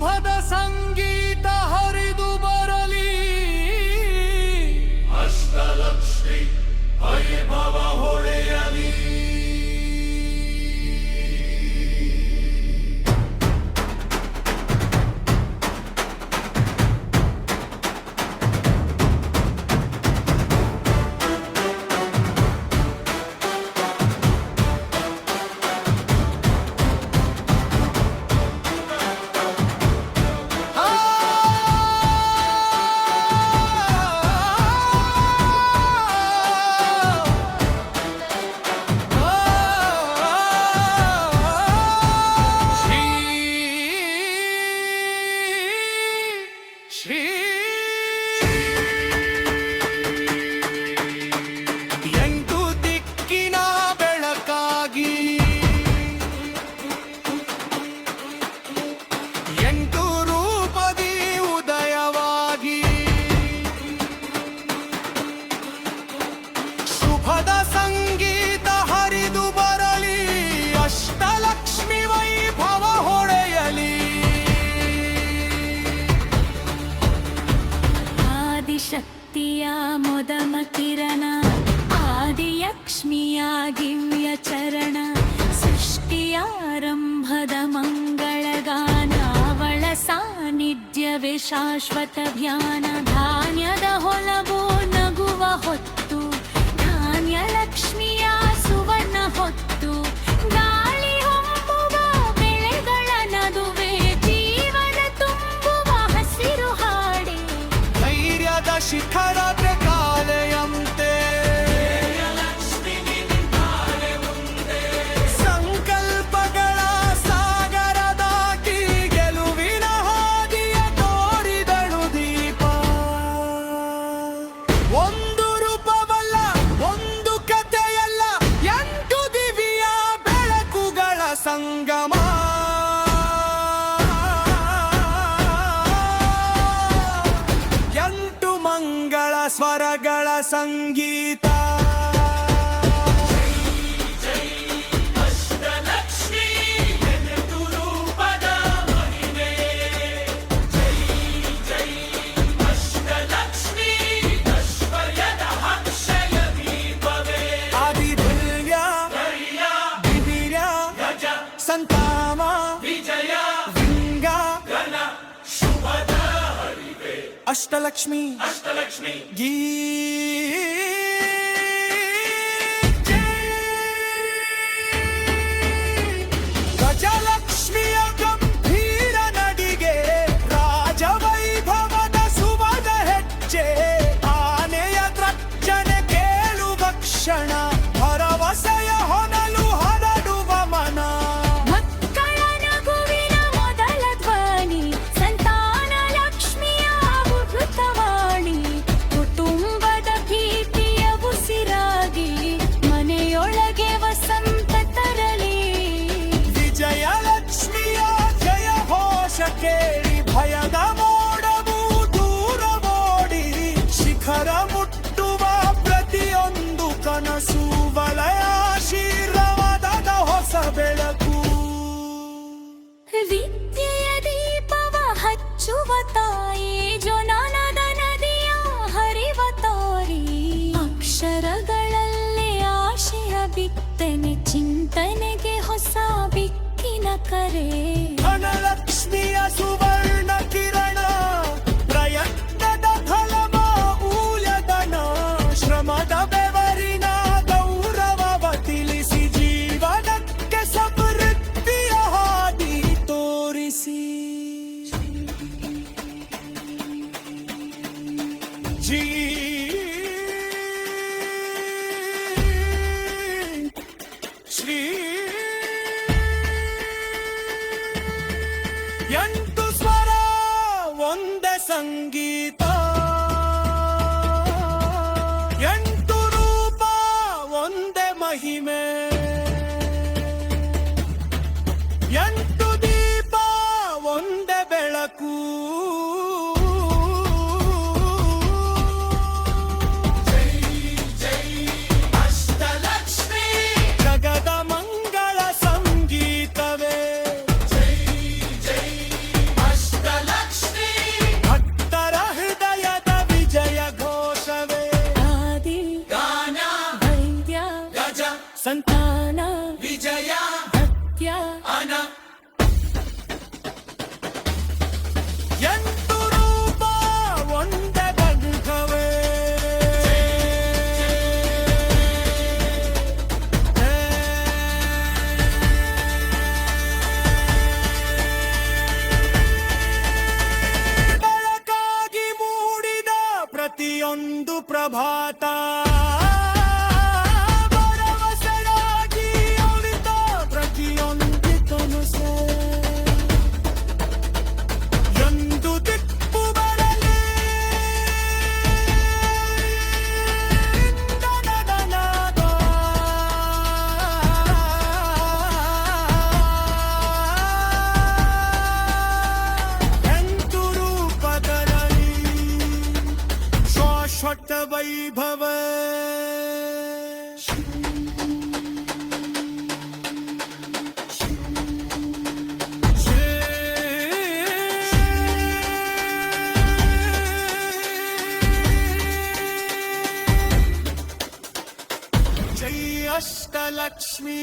ಶುಭದ ಸಂಗೀತ ಹರಿದು ಬರಲಿ, ಅಷ್ಟಲಕ್ಷ್ಮಿ ವೈಭವ ಹೊಳೆಯಲಿ. ಎಂಟು ದಿಕ್ಕಿನ ಬೆಳಕಾಗಿ, ಎಂಟು ರೂಪದಿ ಉದಯವಾಗಿ, ಶುಭದ ಸಂಗೀತ ಹರಿದು ಬರಲಿ, ಅಷ್ಟಲಕ್ಷ್ಮಿ ವೈಭವ ಹೊಳೆಯಲಿ. ಆದಿಶಕ್ತಿಯ ಮೊದಮ ಕಿರಣ, ಆದಿಲಕ್ಷ್ಮಿಯ ದಿವ್ಯ ಚರಣ, ಸೃಷ್ಟಿಯಾರಂಭದ ಮಂಗಳಗಾನ, ಅವಳ ಸಾನ್ನಿಧ್ಯವೇ ಶಾಶ್ವತ ಧ್ಯಾನ. ಧಾನ್ಯದ ಹೊಲವು ನಗುವ ಹೊತ್ತು, ಧಾನ್ಯ ಲಕ್ಷ್ಮಿಯ ಸುವರ್ಣ ಹೊತ್ತು, ಗಾಳಿ ಹೊಮ್ಮುವ ಬೆಳೆಗಳ ನದುವೆ ಜೀವನ ತುಂಬುವ ಹಸಿರು ಹಾಡೆ, ಧೈರ್ಯದ ಶಿಖರದ ಕಾಲೆಯಂತೆ ಸಂಕಲ್ಪಗಳ ಸಾಗರದಾಗಿ ಗೆಲುವಿನ ಹಾದಿಯ ತೋರಿದಳು ದೀಪ. ಒಂದು ರೂಪವಲ್ಲ, ಒಂದು ಕಥೆಯಲ್ಲ, ಎಂಟು ದಿವ್ಯ ಬೆಳಕುಗಳ ಸಂಗಮ. ಎಂಟು ಮಂಗಳ ಸ್ವರಗಳ ಸಂಗೀತ. ಆದಿದಿವ್ಯ ದಿವ್ಯ ಸಂತಾಮ ವಿಜಯ ವಿಂಗ ಶುಭದ ಹರಿವೆ, ಅಷ್ಟಲಕ್ಷ್ಮಿ ಗೀ ಗಜಲಕ್ಷ್ಮಿಯ ಗಂಭೀರ ನಡಿಗೆ, ರಾಜವೈಭವದ ಸುವದ ಹೆಜ್ಜೆ, ಆನೆಯ ತ್ರಚ್ಚನೆ ಕೇಳುವ ಕ್ಷಣ, ಭರವಸೆಯ ಹೊನಲು ಹರಡುವ ಮನ. ಮಕ್ಕಳ ನಗುವಿನ ಮೊದಲ ಧ್ವನಿ, ಸಂತಾನ ಲಕ್ಷ್ಮಿಯ ಅಮೃತವಾಣಿ, ಕುಟುಂಬದ ಭೀತಿಯ ಉಸಿರಾಗಿ, ಮನೆಯೊಳಗೆ ವಸಂತ ತರಲಿ. ವಿಜಯಲಕ್ಷ್ಮಿಯ ಜಯ ಘೋಷ ಕೇಳಿ ಭಯದ ಮೋಡವು ದೂರ ಓಡಿ, ಶಿಖರ ಮುಟ್ಟುವ ಪ್ರತಿಯೊಂದು ಕನಸು ವಲಯ ಆಶೀರ್ವಾದದ ಹೊಸ ಬೆಳಕು. ವಿದ್ಯೆಯ ದೀಪವ ಹಚ್ಚುವ ತಾಯಿ, ಜೊನಾನದ ನದಿಯ ಹರಿವ ತಾರಿ, ಅಕ್ಷರಗಳಲ್ಲಿ ಆಶಯ ಬಿತ್ತನೆ, ಚಿಂತನೆಗೆ ಹೊಸ ಬಿಕ್ಕಿನ ಕರೆ. ಧನಲಕ್ಷ್ಮಿಯ ಸುವರ್ಣ ಕಿರಣ, ಪ್ರಯತ್ನದ ಫಲವ ಮೂಲ್ಯಧನ, ಶ್ರಮದ ಬೆವರಿನ ಗೌರವವ ತಿಳಿಸಿ, ಜೀವನಕ್ಕೆ ಸಮೃದ್ಧಿಯ ಹಾದಿ ತೋರಿಸಿ. ಶ್ರೀ ಎಂಟು ಸ್ವರ ಒಂದೇ ಸಂಗೀತ, ಎಂಟು ರೂಪ ಒಂದೇ ಮಹಿಮೆ, ಎಂಟು ದೀಪ ಒಂದೇ ಬೆಳಕು. ಜಗದ ಮಂಗಳ ಸಂಗೀತವೇ, ಅಷ್ಟ ಸಂತಾನ ವಿಜಯ ಸತ್ಯ ಅನ ಎಂಟು ರೂಪ ಒಂದೇ ಬದುಕವೇ ಬೆಳಕಾಗಿ ಮೂಡಿದ ಪ್ರತಿಯೊಂದು ಪ್ರಭಾತ ಭರವಸೆಯಾಗಿ ಉಳಿದ ಪ್ರತಿಯೊಂದು ಕನಸು ಎಂದು ದಿಕ್ಕು ಬರಲಿ ಇಂಧನದನಾದ ಎಂಟು ರೂಪದಲ್ಲಿ ಶಾಶ್ವತ ವೈಭವ ಜೈ ಅಷ್ಟಲಕ್ಷ್ಮೀ